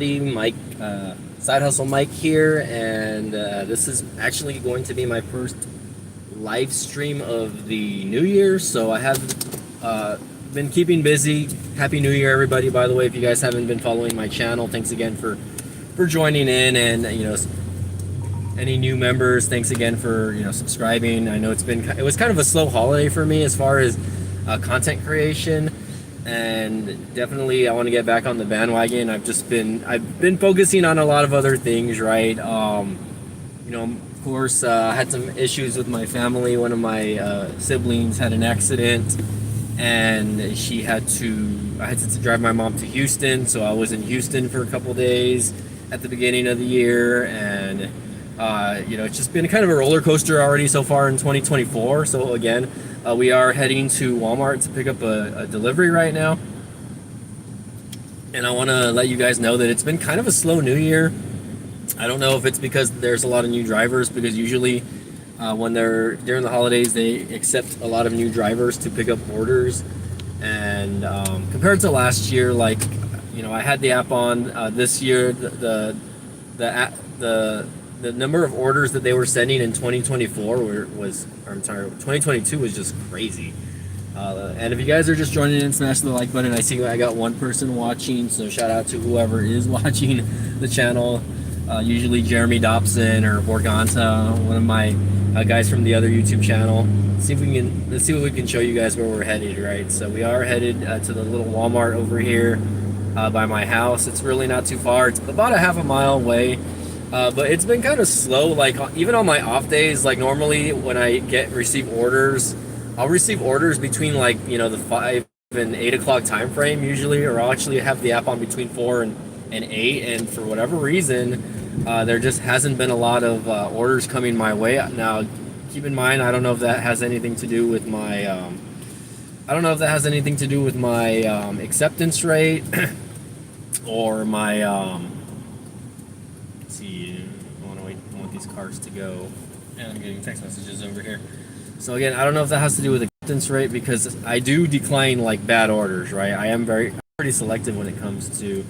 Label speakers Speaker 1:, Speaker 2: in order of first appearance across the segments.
Speaker 1: Mike, Side Hustle Mike here, and this is actually going to be my first live stream of the new year. So I have been keeping busy. Happy New Year, everybody! By the way, if you guys haven't been following my channel, thanks again for joining in, and any new members, thanks again for subscribing. I know it was kind of a slow holiday for me as far as content creation. And definitely I want to get back on the bandwagon. I've been focusing on a lot of other things, right? Of course, I had some issues with my family. One of my siblings had an accident, and I had to drive my mom to Houston, so I was in Houston for a couple days at the beginning of the year. And it's just been kind of a roller coaster already so far in 2024. So again, we are heading to Walmart to pick up a delivery right now. And I want to let you guys know that it's been kind of a slow new year. I don't know if it's because there's a lot of new drivers, because usually when they're during the holidays, they accept a lot of new drivers to pick up orders. And compared to last year, I had the app on. This year, the number of orders that they were sending in 2022 was just crazy. And if you guys are just joining in, smash the like button. I see I got one person watching, so shout out to whoever is watching the channel. Usually Jeremy Dobson or Borganta, one of my guys from the other YouTube channel. Let's see what we can show you guys where we're headed, right? So we are headed to the little Walmart over here by my house. It's really not too far. It's about a half a mile away. But it's been kind of slow, like even on my off days. Like normally when I receive orders, I'll receive orders between the 5 and 8 o'clock time frame usually, or I'll actually have the app on between 4 and 8. And for whatever reason, there just hasn't been a lot of orders coming my way. Now, keep in mind, I don't know if that has anything to do with my acceptance rate or my see, I want these cars to go, and I'm getting text messages over here. So again, I don't know if that has to do with acceptance rate, because I do decline bad orders, right? I'm pretty selective when it comes to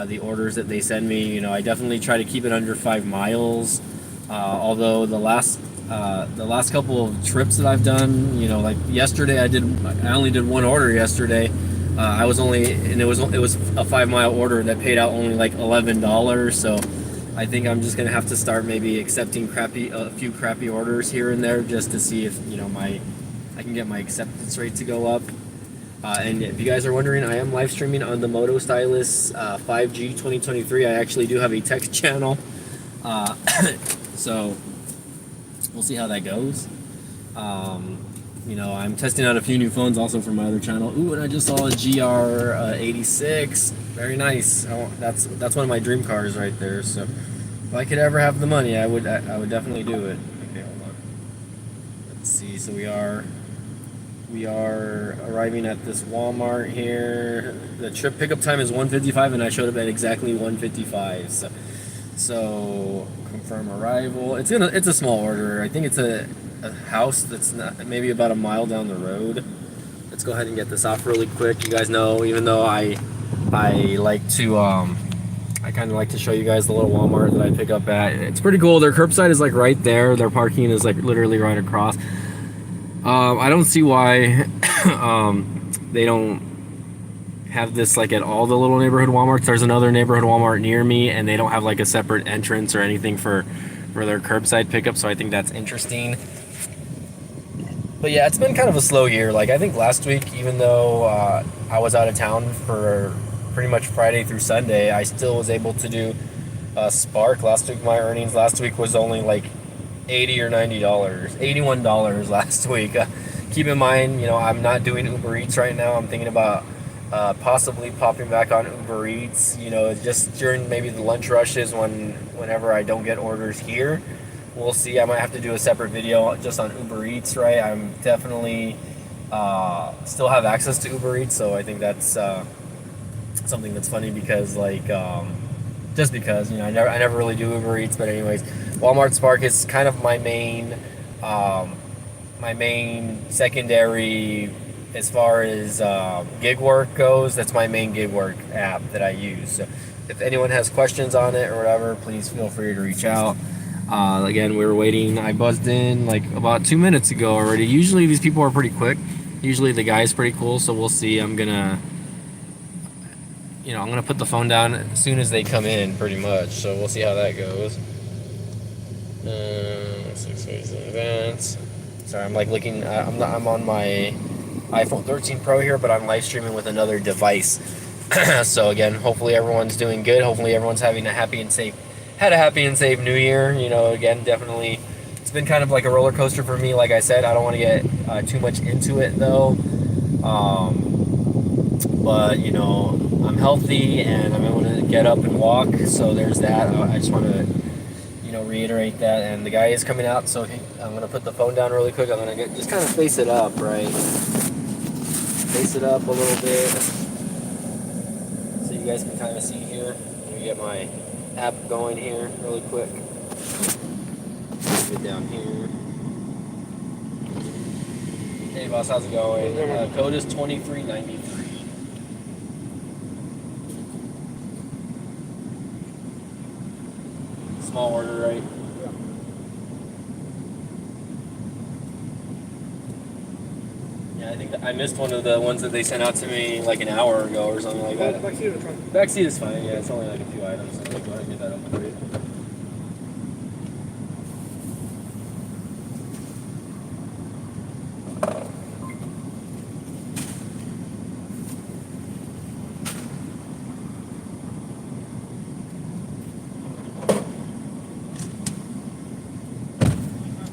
Speaker 1: the orders that they send me. I definitely try to keep it under 5 miles. Although the last couple of trips that I've done, like yesterday, I only did one order yesterday. It was a 5 mile order that paid out only like $11. So I think I'm just gonna have to start maybe accepting a few crappy orders here and there, just to see if I can get my acceptance rate to go up. And if you guys are wondering, I am live streaming on the Moto Stylus 5G 2023. I actually do have a tech channel, so we'll see how that goes. I'm testing out a few new phones also for my other channel. Ooh, and I just saw a GR86. Very nice. That's one of my dream cars right there. So if I could ever have the money, I would definitely do it. Okay, hold on. Let's see. So we are arriving at this Walmart here. The trip pickup time is 1:55, and I showed up at exactly 1:55. So confirm arrival. It's a small order. I think it's a house that's maybe about a mile down the road. Let's go ahead and get this off really quick. You guys know, even though I like to I kind of like to show you guys the little Walmart that I pick up at. It's pretty cool. Their curbside is right there. Their parking is literally right across. I don't see why they don't have this at all the little neighborhood Walmarts. There's another neighborhood Walmart near me, and they don't have a separate entrance or anything for their curbside pickup. So I think that's interesting. But yeah, it's been kind of a slow year. I think last week, even though I was out of town for pretty much Friday through Sunday, I still was able to do Spark. Last week, my earnings last week was only $80 or $90, $81 last week. Keep in mind, I'm not doing Uber Eats right now. I'm thinking about possibly popping back on Uber Eats, just during maybe the lunch rushes whenever I don't get orders here. We'll see. I might have to do a separate video just on Uber Eats, right? I'm definitely still have access to Uber Eats, so I think that's something that's funny, because just because I never really do Uber Eats. But anyways, Walmart Spark is kind of my main secondary as far as gig work goes. That's my main gig work app that I use. So if anyone has questions on it or whatever, please feel free to reach out. Again, we were waiting. I buzzed in like about 2 minutes ago already. Usually these people are pretty quick. Usually the guy's pretty cool, so we'll see. I'm gonna put the phone down as soon as they come in, pretty much. So we'll see how that goes. 6 days in advance. Sorry, I'm like looking. I'm on my iPhone 13 Pro here, but I'm live streaming with another device. So again, hopefully everyone's doing good. Hopefully everyone's having a happy and safe New Year. Again, definitely, it's been kind of like a roller coaster for me. Like I said, I don't want to get too much into it though. But I'm healthy and I'm able to get up and walk. So there's that. I just want to reiterate that. And the guy is coming out, so I'm gonna put the phone down really quick. I'm gonna just kind of face it up, right? Face it up a little bit, so you guys can kind of see here. Let me get my app going here really quick. Get down here. Hey boss, how's it going? Code is 2393. Small order, right? Yeah, I think I missed one of the ones that they sent out to me like an hour ago or something like that.
Speaker 2: Back seat or the front?
Speaker 1: Back seat is fine. Yeah, it's only like a few items. So go ahead and get that up for you.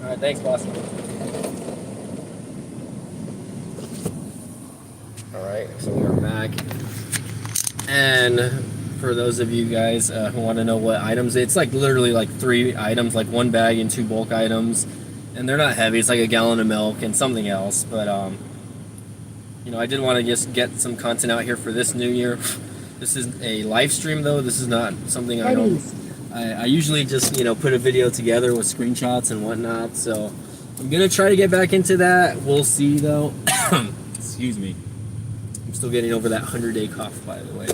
Speaker 1: All right, thanks, boss. Alright, so we're back. And for those of you guys who want to know what items, it's like literally like 3 items, like 1 bag and 2 bulk items. And they're not heavy, it's like a gallon of milk and something else. But, I did want to just get some content out here for this new year. This is a live stream though, this is not something I usually just, put a video together with screenshots and whatnot. So I'm going to try to get back into that. We'll see though. Excuse me. I'm still getting over that 100-day cough, by the way.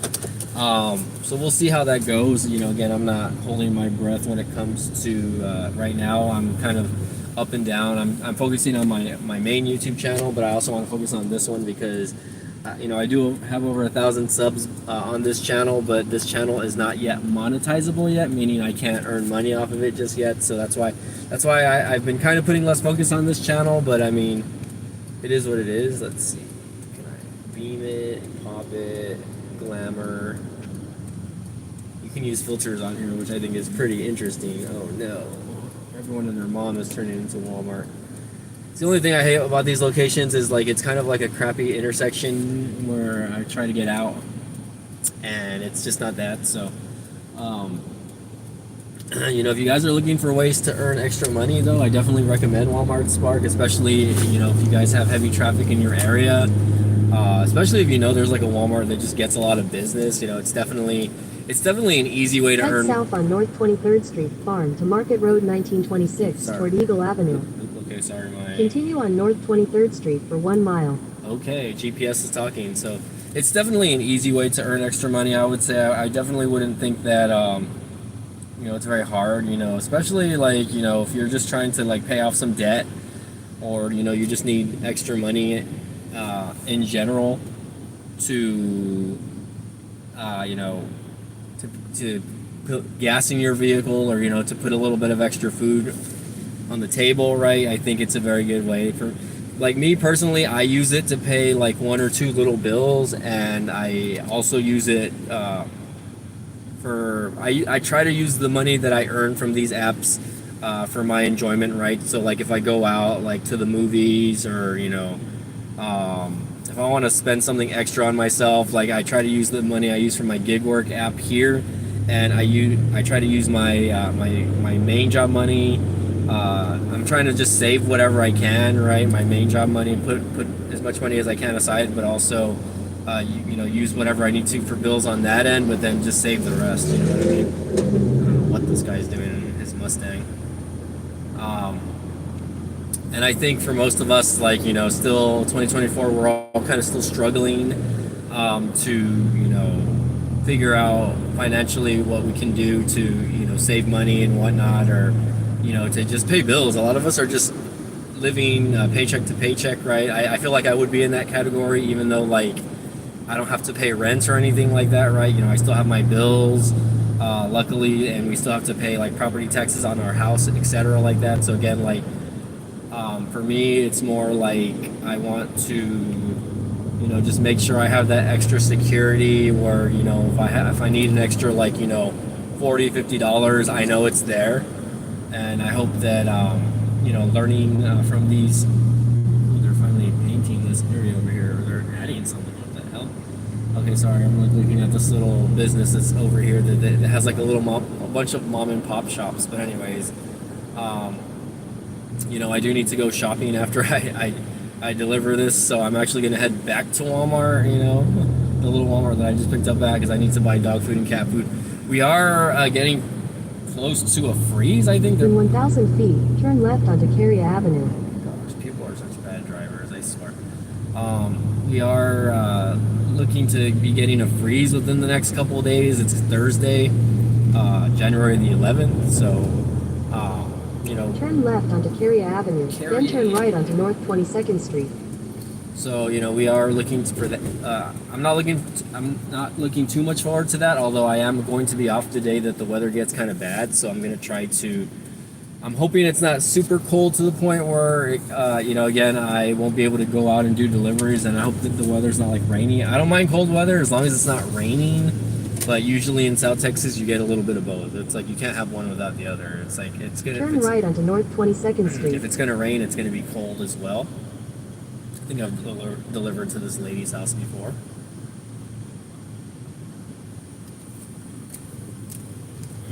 Speaker 1: So we'll see how that goes. Again, I'm not holding my breath when it comes to right now. I'm kind of up and down. I'm focusing on my main YouTube channel, but I also want to focus on this one because I do have over 1,000 subs on this channel, but this channel is not yet monetizable yet, meaning I can't earn money off of it just yet. So that's why I've been kind of putting less focus on this channel. But I mean, it is what it is. Let's see. Beam it, pop it, glamour. You can use filters on here, which I think is pretty interesting. Oh no. Everyone and their mom is turning into Walmart. It's the only thing I hate about these locations is like it's kind of like a crappy intersection where I try to get out and it's just not that. So if you guys are looking for ways to earn extra money though, I definitely recommend Walmart Spark, especially if you guys have heavy traffic in your area. Especially if there's like a Walmart that just gets a lot of business. It's definitely an easy way to earn.
Speaker 2: Head south on North 23rd Street, Farm to Market Road 1926 toward Eagle Avenue.
Speaker 1: Okay, sorry,
Speaker 2: Continue on North 23rd Street for 1 mile.
Speaker 1: Okay, GPS is talking. So it's definitely an easy way to earn extra money. I would say I definitely wouldn't think that it's very hard. Especially like if you're just trying to like pay off some debt, or you just need extra money. In general, to to put gas in your vehicle, or to put a little bit of extra food on the table, right? I think it's a very good way for, like me personally, I use it to pay like 1 or 2 little bills, and I also use it I try to use the money that I earn from these apps for my enjoyment, right? So like if I go out like to the movies, or if I want to spend something extra on myself, like I try to use the money I use from my gig work app here, and I try to use my my main job money. I'm trying to just save whatever I can, right? My main job money, put as much money as I can aside, but also use whatever I need to for bills on that end, but then just save the rest. You know what I mean? I don't know what this guy's doing in his Mustang. And I think for most of us, like, still 2024, we're all kind of still struggling to figure out financially what we can do to, you know, save money and whatnot, or, you know, to just pay bills. A lot of us are just living paycheck to paycheck, right? I feel like I would be in that category, even though, like, I don't have to pay rent or anything like that, right? You know, I still have my bills, luckily, and we still have to pay, like, property taxes on our house, etc., like that. So again, like, for me, it's more like I want to, you know, just make sure I have that extra security where, you know, if I need an extra, like, you know, $40-$50, I know it's there. And I hope that, you know, learning from these, oh, they're finally painting this area over here, or they're adding something. What the hell? Okay, sorry, I'm like looking at this little business that's over here that has like a bunch of mom and pop shops. But anyways, you know, I do need to go shopping after I deliver this, so I'm actually going to head back to Walmart, you know, the little Walmart that I just picked up back, because I need to buy dog food and cat food. We are getting close to a freeze, I think.
Speaker 2: In 1,000 feet, turn left onto Carrier Avenue.
Speaker 1: Gosh, people are such bad drivers, I swear. We are looking to be getting a freeze within the next couple of days. It's Thursday, January the 11th, so... you know,
Speaker 2: turn left onto Carrier Avenue, then turn right onto North 22nd Street.
Speaker 1: So, you know, we are looking for that. I'm not looking too much forward to that, although I am going to be off the day that the weather gets kind of bad. So I'm going to try to. I'm hoping it's not super cold to the point where, you know, again, I won't be able to go out and do deliveries, and I hope that the weather's not like rainy. I don't mind cold weather as long as it's not raining. But usually in South Texas, you get a little bit of both. It's like you can't have one without the other. It's like it's gonna
Speaker 2: turn right onto North 22nd Street.
Speaker 1: If it's gonna rain, it's gonna be cold as well. I think I've delivered to this lady's house before.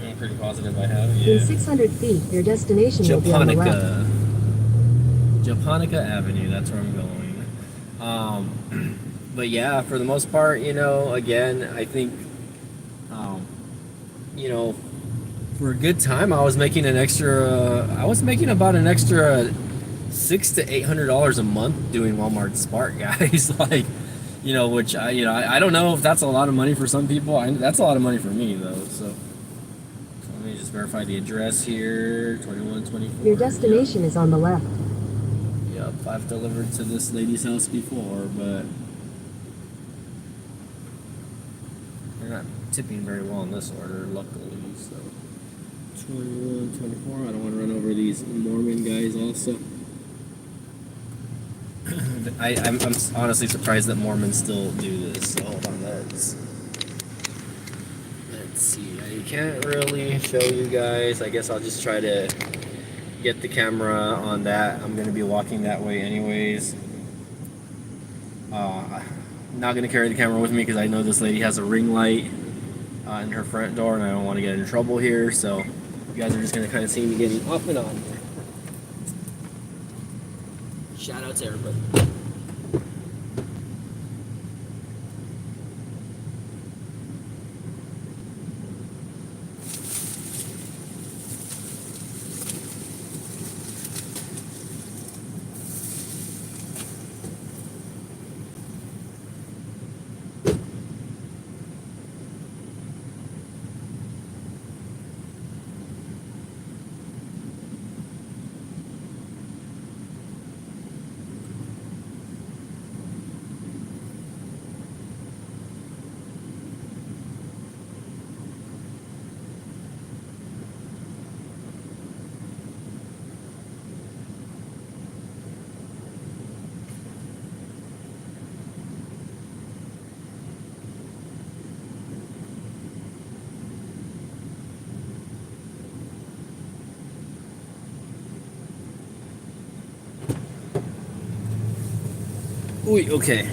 Speaker 1: I'm pretty positive I have. Yeah.
Speaker 2: In 600 feet, your destination will be on the left.
Speaker 1: Japonica Avenue. That's where I'm going. But yeah, for the most part, you know, again, I think. You know, for a good time, I was making about an extra $600 to $800 a month doing Walmart Spark, guys. Like, you know, which I don't know if that's a lot of money for some people. That's a lot of money for me though. So let me just verify the address here. 2124.
Speaker 2: Your destination is on the left.
Speaker 1: Yep, I've delivered to this lady's house before, but they're not tipping very well in this order, luckily. So 21, 24. I don't want to run over these Mormon guys also. I'm honestly surprised that Mormons still do this. So hold on, let's see. I can't really show you guys. I guess I'll just try to get the camera on that. I'm going to be walking that way anyways. I'm not going to carry the camera with me because I know this lady has a ring light in her front door, and I don't want to get in trouble here, so you guys are just going to kind of see me getting off and on here. Shout out to everybody. Ooh, okay.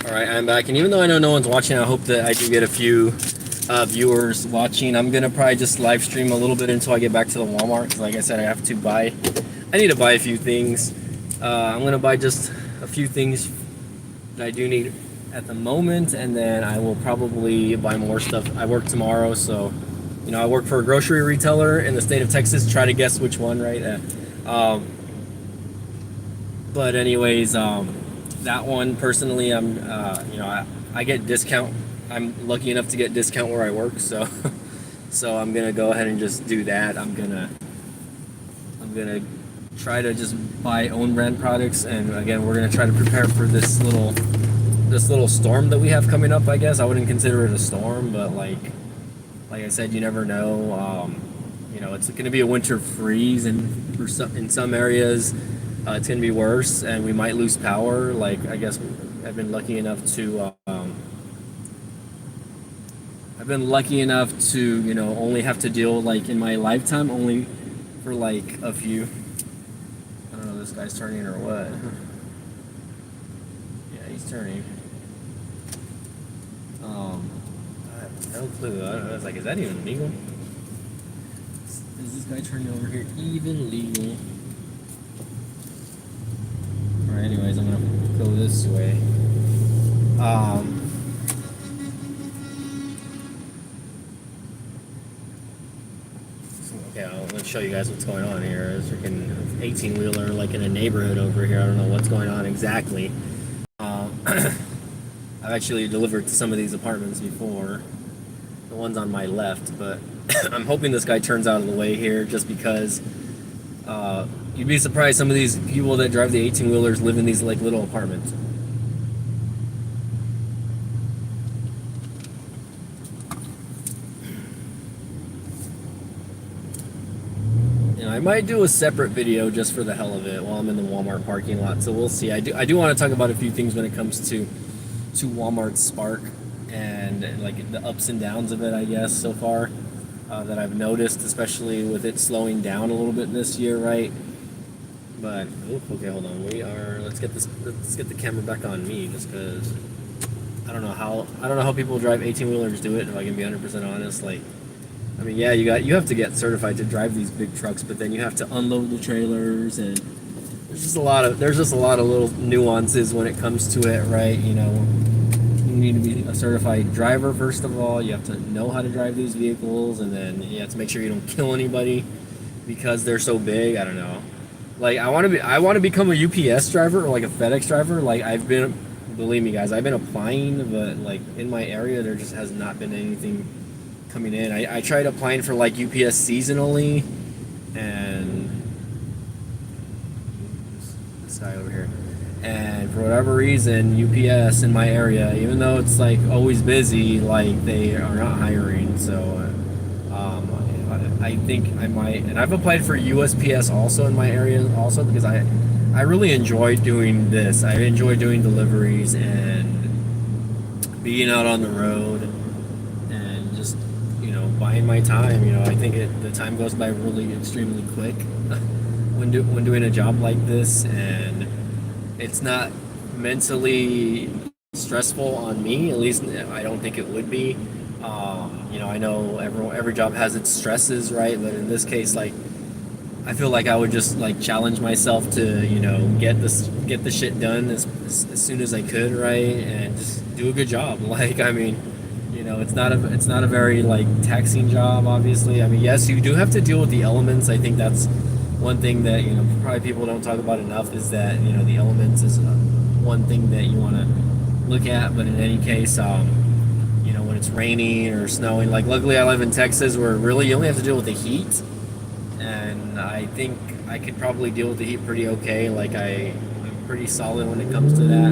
Speaker 1: Alright, I'm back, and even though I know no one's watching, I hope that I do get a few viewers watching. I'm gonna probably just live stream a little bit until I get back to the Walmart, because like I said, I need to buy a few things. I'm gonna buy just a few things that I do need at the moment, and then I will probably buy more stuff. I work tomorrow, so, you know, I work for a grocery retailer in the state of Texas. Try to guess which one, right? But anyways, that one personally, I'm, you know, I get discount. I'm lucky enough to get discount where I work, so so I'm gonna go ahead and just do that. I'm gonna try to just buy own brand products, and again, we're gonna try to prepare for this little storm that we have coming up. I guess I wouldn't consider it a storm, but like I said, you never know. You know, it's going to be a winter freeze, and in some areas, it's going to be worse, and we might lose power. Like, I guess I've been lucky enough to you know, only have to deal, like, in my lifetime, only for like a few. I don't know, this guy's turning or what? Yeah, he's turning. I have no clue. I was like, is that even legal? Is this guy turning over here even legal? Alright, anyways, I'm gonna go this way. Okay, I'm gonna show you guys what's going on here. There's a freaking 18-wheeler like in a neighborhood over here. I don't know what's going on exactly. I've actually delivered to some of these apartments before, the ones on my left, but I'm hoping this guy turns out of the way here, just because you'd be surprised some of these people that drive the 18-wheelers live in these like little apartments. You know, I might do a separate video just for the hell of it while I'm in the Walmart parking lot, so we'll see. I do want to talk about a few things when it comes to Walmart Spark and like the ups and downs of it, I guess, so far, that I've noticed, especially with it slowing down a little bit this year, right? But okay, hold on. Let's get the camera back on me, just because I don't know how people drive 18-wheelers do it. If I can be 100% honest, like, I mean, yeah, you have to get certified to drive these big trucks, but then you have to unload the trailers, and there's just a lot of little nuances when it comes to it, right? You know, you need to be a certified driver first of all. You have to know how to drive these vehicles, and then you have to make sure you don't kill anybody because they're so big. I don't know. Like, I want to become a UPS driver or like a FedEx driver. Like, believe me, guys, I've been applying, but like in my area there just has not been anything coming in. I tried applying for like UPS seasonally, and this guy over here, and for whatever reason UPS in my area, even though it's like always busy, like they are not hiring. So I think I might, and I've applied for USPS also in my area also, because I really enjoy doing this. I enjoy doing deliveries and being out on the road and just, you know, buying my time. You know, I think the time goes by really extremely quick when doing a job like this, and it's not mentally stressful on me. At least I don't think it would be. You know, I know every job has its stresses, right? But in this case, like, I feel like I would just like challenge myself to, you know, get the shit done as soon as I could, right? And just do a good job. Like, I mean, you know, it's not a very like taxing job, obviously. I mean, yes, you do have to deal with the elements. I think that's one thing that, you know, probably people don't talk about enough, is that, you know, the elements is one thing that you want to look at. But in any case, you know, when it's raining or snowing, like, luckily I live in Texas, where really you only have to deal with the heat, and I think I could probably deal with the heat pretty okay. Like, I'm pretty solid when it comes to that.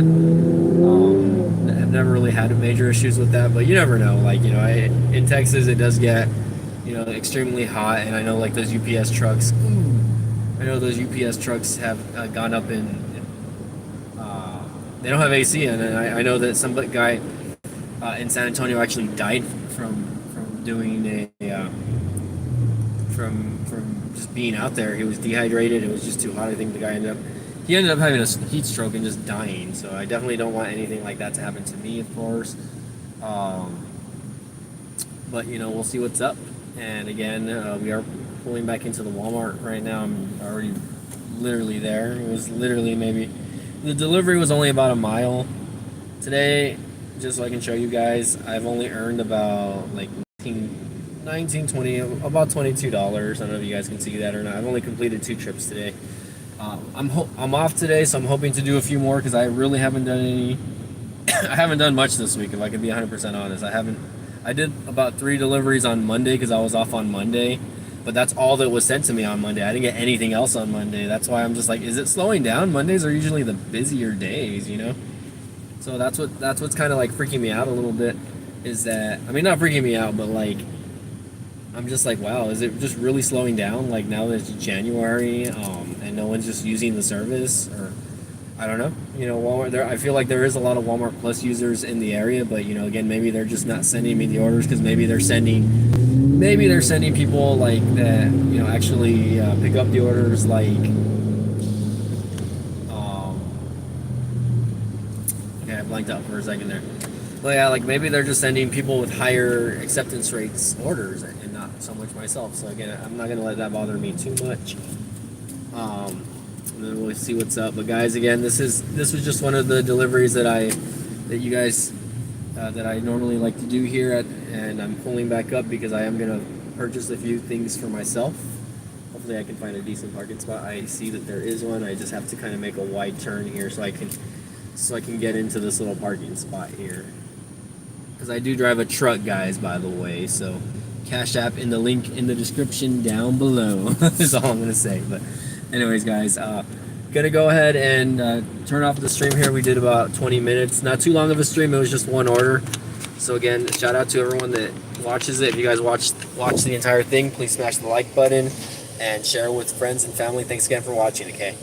Speaker 1: I've never really had major issues with that, but you never know. Like, you know, in Texas it does get, you know, extremely hot, and I know like those UPS trucks. I know those UPS trucks have gone up in. They don't have AC in, and I know that some guy in San Antonio actually died from doing from just being out there. He was dehydrated. It was just too hot. I think the guy ended up having a heat stroke and just dying. So I definitely don't want anything like that to happen to me, of course. But, you know, we'll see what's up. And again, we are pulling back into the Walmart right now. I'm already literally there. It was literally the delivery was only about a mile. Today, just so I can show you guys, I've only earned about like 19, 20, about $22. I don't know if you guys can see that or not. I've only completed 2 trips today. I'm off today, so I'm hoping to do a few more, because I really haven't done any I haven't done much this week. If I can be 100% honest, I haven't. I did about 3 deliveries on Monday because I was off on Monday, but that's all that was sent to me on Monday. I didn't get anything else on Monday. That's why I'm just like, is it slowing down? Mondays are usually the busier days, you know. So that's what's kind of like freaking me out a little bit. Is that, I mean, not freaking me out, but like, I'm just like, wow, is it just really slowing down? Like now that it's January, and no one's just using the service, or I don't know. You know, Walmart. There, I feel like there is a lot of Walmart Plus users in the area, but you know, again, maybe they're just not sending me the orders because maybe they're sending people like that, you know, actually pick up the orders, like, okay, I blanked out for a second there. But yeah, like maybe they're just sending people with higher acceptance rates orders and not so much myself. So again, I'm not gonna let that bother me too much. And then we'll see what's up. But guys, again, this was just one of the deliveries that you guys that I normally like to do here and I'm pulling back up because I am gonna purchase a few things for myself. Hopefully, I can find a decent parking spot. I see that there is one. I just have to kind of make a wide turn here so I can get into this little parking spot here. Because I do drive a truck, guys, by the way. So, Cash App in the link in the description down below is all I'm going to say. But anyways, guys, going to go ahead and turn off the stream here. We did about 20 minutes. Not too long of a stream. It was just one order. So, again, shout out to everyone that watches it. If you guys watch the entire thing, please smash the like button and share it with friends and family. Thanks again for watching, okay?